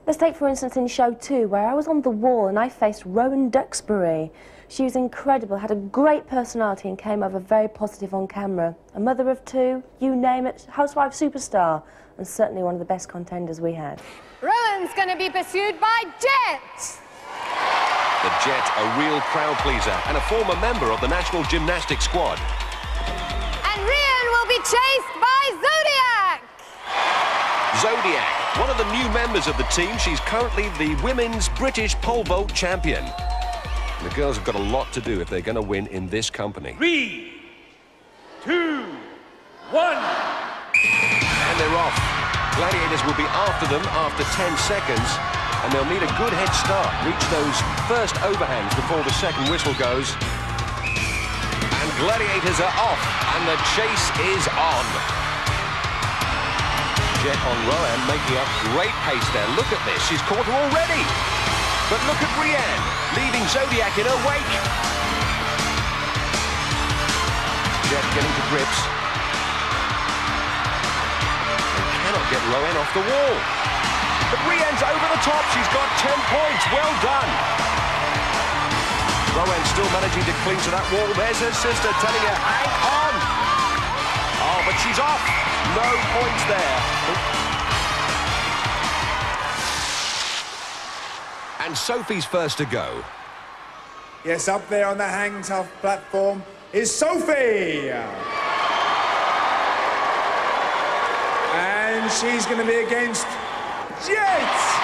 Let's take, for instance, in show 2, where I was on the wall and I faced Rowan Duxbury. She was incredible, had a great personality and came over very positive on camera. A mother of 2, you name it, housewife superstar, and certainly one of the best contenders we had. Rowan's going to be pursued by Jet. The Jet, a real crowd pleaser and a former member of the national gymnastics squad. And Rhian will be chased by Zodiac. Zodiac, one of the new members of the team. She's currently the women's British pole vault champion. The girls have got a lot to do if they're going to win in this company. 3, 2, 1. And they're off. Gladiators will be after them after 10 seconds, and they'll need a good head start. Reach those first overhangs before the second whistle goes. And Gladiators are off, and the chase is on. Jet on Rowan making up great pace there. Look at this, she's caught her already. But look at Rhian, leaving Zodiac in her wake. Jet getting to grips. Cannot get Rowan off the wall. But Rhian's over the top. She's got 10 points. Well done. Rowan still managing to cling to that wall. There's her sister telling her, hang on. Oh, but she's off. No points there. And Sophie's first to go. Yes, up there on the Hang Tough platform is Sophie. And she's going to be against Jet.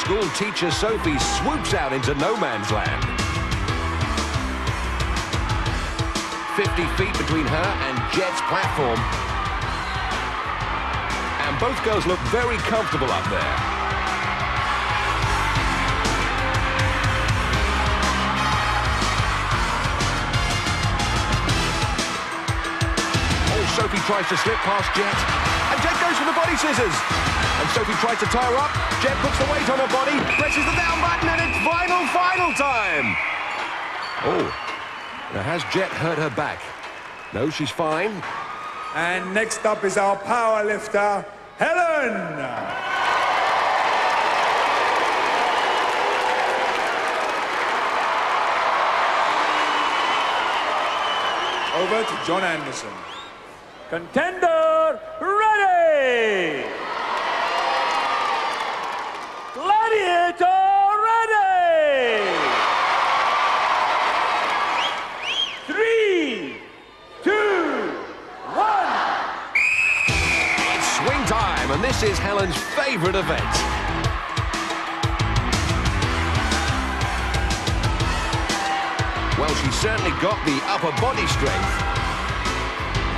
school teacher Sophie swoops out into no man's land. 50 feet between her and Jet's platform. And both girls look very comfortable up there. Oh, Sophie tries to slip past Jet. And Jet goes for the body scissors. And Sophie tries to tie her up. Jet puts the weight on her body, presses the down button, and it's final time. Oh. Now, has Jet hurt her back? No, she's fine. And next up is our power lifter, Helen. Over to John Anderson. Contender ready! Gladiator ready! 3, 2, 1. It's swing time, and this is Helen's favourite event. Well, she's certainly got the upper body strength.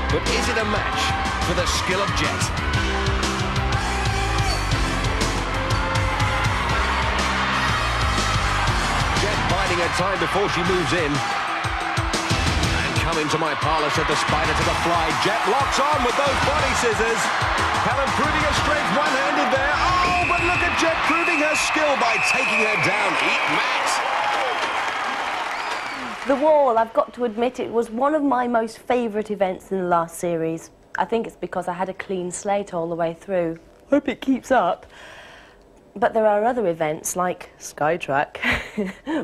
But is it a match for the skill of Jet? Jet biding her time before she moves in. Come into my parlour, said the spider to the fly. Jet locks on with those body scissors. Helen proving her strength one-handed there. Oh, but look at Jet proving her skill by taking her down. Eat Matt. The wall, I've got to admit, it was one of my most favourite events in the last series. I think it's because I had a clean slate all the way through. Hope it keeps up. But there are other events like Skytrack,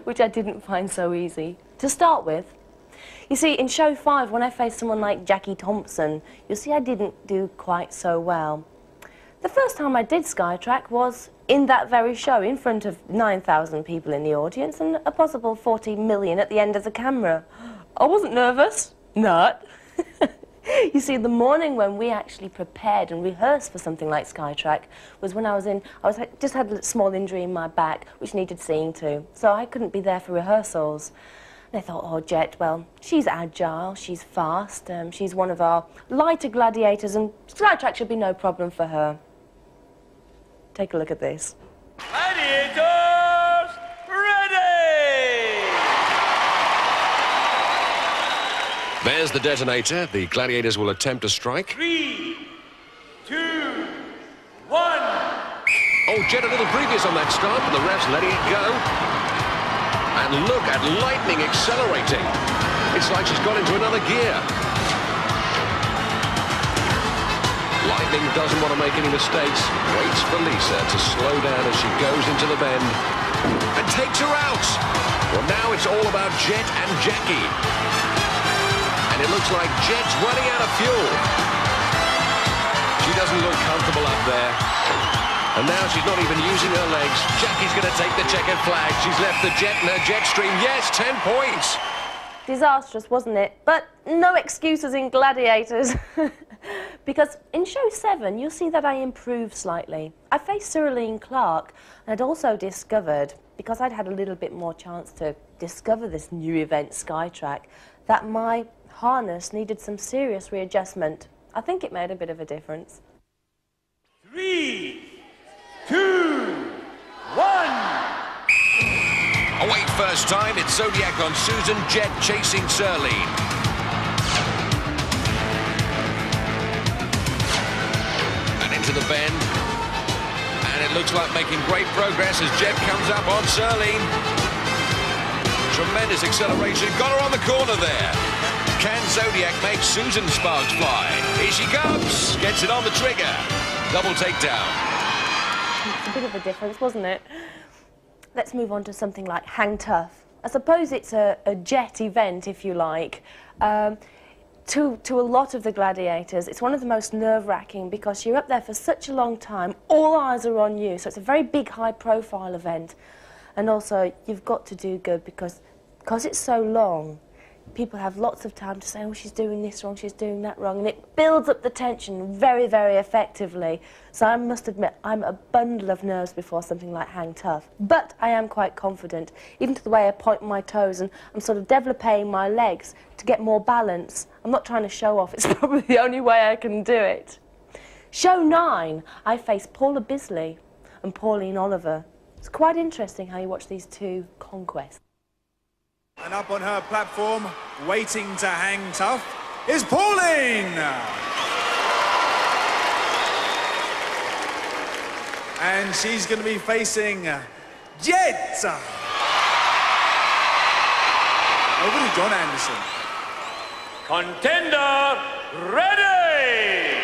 which I didn't find so easy. To start with, you see, in show 5, when I faced someone like Jackie Thompson, you'll see I didn't do quite so well. The first time I did Skytrack was in that very show, in front of 9,000 people in the audience and a possible 40 million at the end of the camera. I wasn't nervous. Not. You see, the morning when we actually prepared and rehearsed for something like Skytrack was when I just had a small injury in my back, which needed seeing to, so I couldn't be there for rehearsals. And I thought, oh, Jet, well, she's agile, she's fast, she's one of our lighter gladiators, and Skytrack should be no problem for her. Take a look at this. Gladiators ready! There's the detonator. The gladiators will attempt a strike. 3, 2, 1. Oh, Jet a little previous on that start, but the ref's letting it go. And look at Lightning accelerating. It's like she's got into another gear. Lightning doesn't want to make any mistakes. Waits for Lisa to slow down as she goes into the bend. And takes her out. Well, now it's all about Jet and Jackie. And it looks like Jet's running out of fuel. She doesn't look comfortable up there. And now she's not even using her legs. Jackie's going to take the checkered flag. She's left the Jet in her jet stream. Yes, 10 points. Disastrous, wasn't it? But no excuses in Gladiators. Because in show 7, you'll see that I improved slightly. I faced Cyrilene Clark, and I'd also discovered, because I'd had a little bit more chance to discover this new event, Skytrack, that my harness needed some serious readjustment. I think it made a bit of a difference. 3, 2, 1. Away first time, it's Zodiac on Susan, Jet chasing Cyrilene. And into the bend. And it looks like making great progress as Jet comes up on Cyrilene. Tremendous acceleration, got her on the corner there. Can Zodiac make Susan Sparks fly? Here she comes, gets it on the trigger. Double takedown. It's a bit of a difference, wasn't it? Let's move on to something like Hang Tough. I suppose it's a Jet event, if you like. To a lot of the gladiators, it's one of the most nerve-wracking because you're up there for such a long time, all eyes are on you, so it's a very big, high-profile event. And also, you've got to do good because it's so long, people have lots of time to say, oh, she's doing this wrong, she's doing that wrong, and it builds up the tension very, very effectively. So I must admit, I'm a bundle of nerves before something like Hang Tough. But I am quite confident, even to the way I point my toes, and I'm sort of developing my legs to get more balance. I'm not trying to show off, it's probably the only way I can do it. Show 9, I face Paula Bisley and Pauline Oliver. It's quite interesting how you watch these two conquests. And up on her platform, waiting to hang tough, is Pauline! And she's going to be facing Jet! Over to John Anderson. Contender, ready!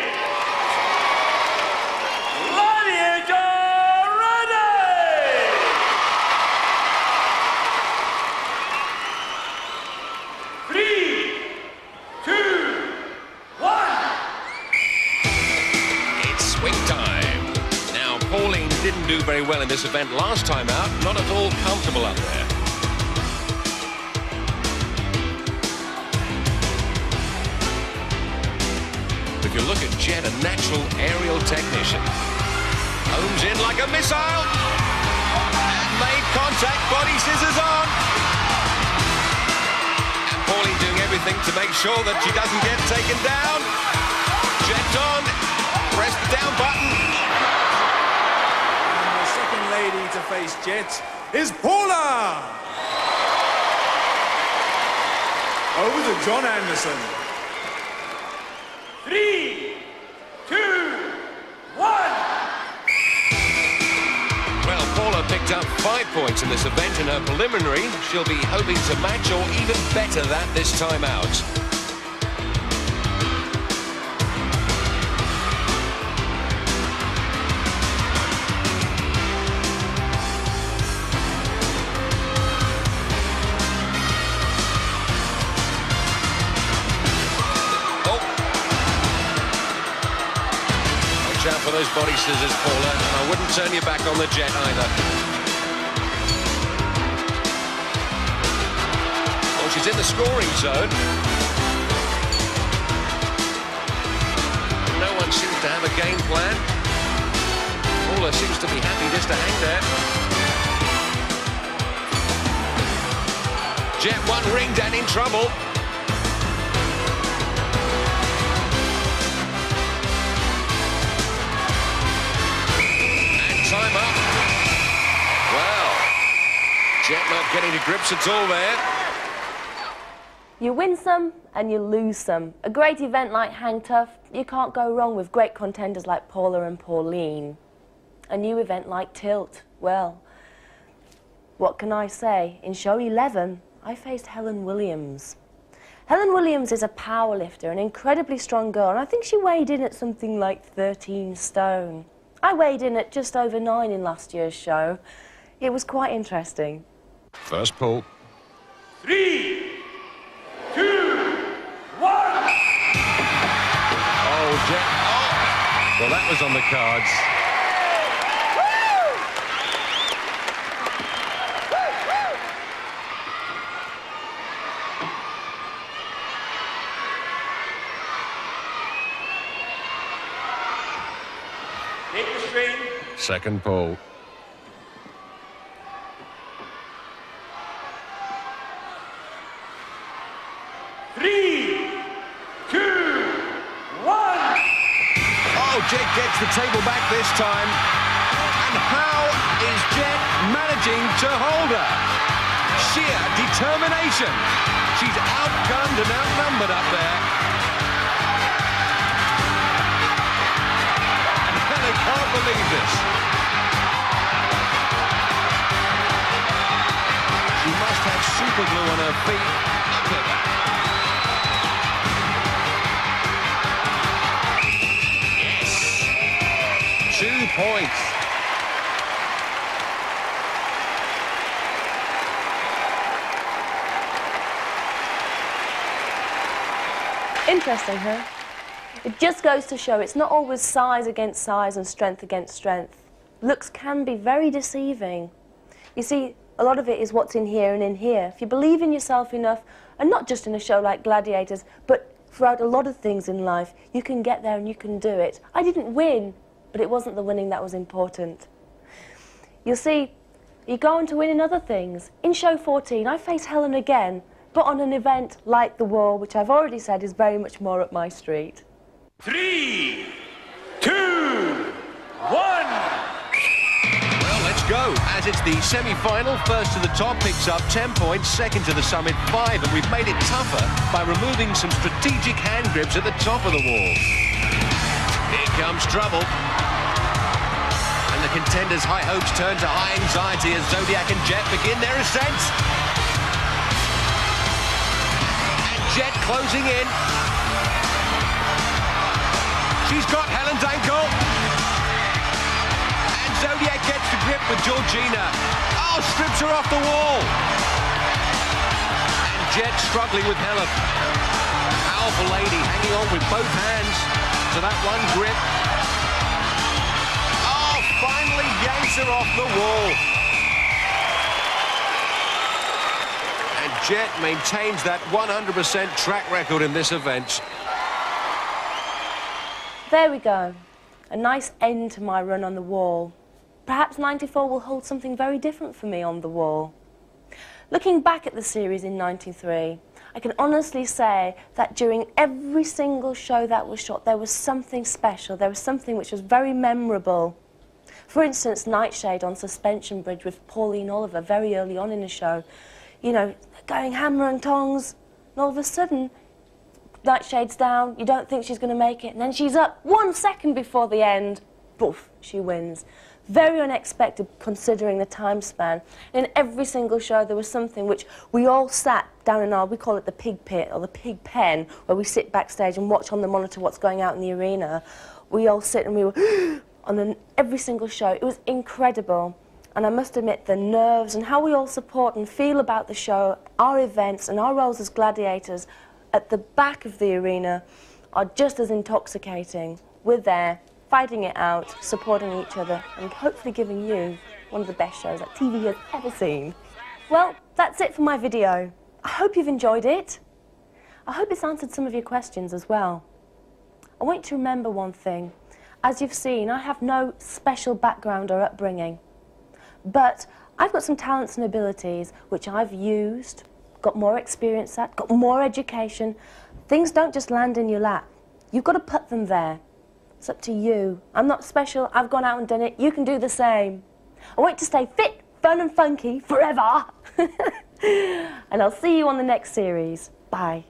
Gladiator, ready! Three, two, one. It's swing time. Now, Pauline didn't do very well in this event last time out. Not at all comfortable up there. If you look at Jet, a natural aerial technician. Homes in like a missile. And made contact, body scissors on. And Pauline doing everything to make sure that she doesn't get taken down. Jet on. Press the down button. And the second lady to face Jet is Paula! Over to John Anderson. 3, 2, 1. Well, Paula picked up 5 points in this event in her preliminary. She'll be hoping to match or even better that this time out. Out for those body scissors, Paula, and I wouldn't turn your back on the Jet either. Well, she's in the scoring zone. No one seems to have a game plan. Paula seems to be happy just to hang there. Jet one ringed and in trouble. Time up. Well, Jet not getting to grips at all there. You win some and you lose some. A great event like Hang Tough, you can't go wrong with great contenders like Paula and Pauline. A new event like Tilt, well, what can I say? In show 11, I faced Helen Williams. Helen Williams is a powerlifter, an incredibly strong girl, and I think she weighed in at something like 13 stone. I weighed in at just over 9 in last year's show. It was quite interesting. First pull. 3, 2, 1. Oh, Jet. Oh. Well, that was on the cards. Take the string. Second pull. 3, 2, 1. Oh, Jet gets the table back this time. And how is Jet managing to hold her? Sheer determination. She's outgunned and outnumbered up there. I can't believe this. She must have super glue on her feet. Look at that. Yes. 2 points. Interesting, huh? It just goes to show it's not always size against size and strength against strength. Looks can be very deceiving. You see, a lot of it is what's in here and in here. If you believe in yourself enough, and not just in a show like Gladiators, but throughout a lot of things in life, you can get there and you can do it. I didn't win, but it wasn't the winning that was important. You'll see, you go on to win in other things. In show 14, I face Helen again, but on an event like The Wall, which I've already said is very much more up my street. 3, 2, 1. Well, let's go. As it's the semi-final, first to the top picks up 10 points, second to the summit 5, and we've made it tougher by removing some strategic hand grips at the top of the wall. Here comes trouble. And the contenders' high hopes turn to high anxiety as Zodiac and Jet begin their ascent. And Jet closing in. She's got Helen's ankle. And Zodiac gets the grip with Georgina. Oh, strips her off the wall. And Jet struggling with Helen. Powerful lady hanging on with both hands to that one grip. Oh, finally yanks her off the wall. And Jet maintains that 100% track record in this event. There we go. A nice end to my run on the wall. Perhaps 94 will hold something very different for me on the wall. Looking back at the series in 93, I can honestly say that during every single show that was shot, there was something special. There was something which was very memorable. For instance, Nightshade on Suspension Bridge with Pauline Oliver very early on in the show. You know, going hammer and tongs, and all of a sudden, Nightshade's down, you don't think she's going to make it, and then she's up 1 second before the end. Poof, she wins. Very unexpected considering the time span. In every single show there was something which we all sat down in our, we call it the pig pit or the pig pen, where we sit backstage and watch on the monitor what's going out in the arena. We all sit and we were on every single show. It was incredible. And I must admit, the nerves and how we all support and feel about the show, our events and our roles as gladiators at the back of the arena are just as intoxicating. We're there, fighting it out, supporting each other, and hopefully giving you one of the best shows that TV has ever seen. Well, that's it for my video. I hope you've enjoyed it. I hope it's answered some of your questions as well. I want you to remember one thing. As you've seen, I have no special background or upbringing, but I've got some talents and abilities which I've used, got more experience at, got more education. Things don't just land in your lap. You've got to put them there. It's up to you. I'm not special. I've gone out and done it. You can do the same. I want you to stay fit, fun and funky forever. And I'll see you on the next series. Bye.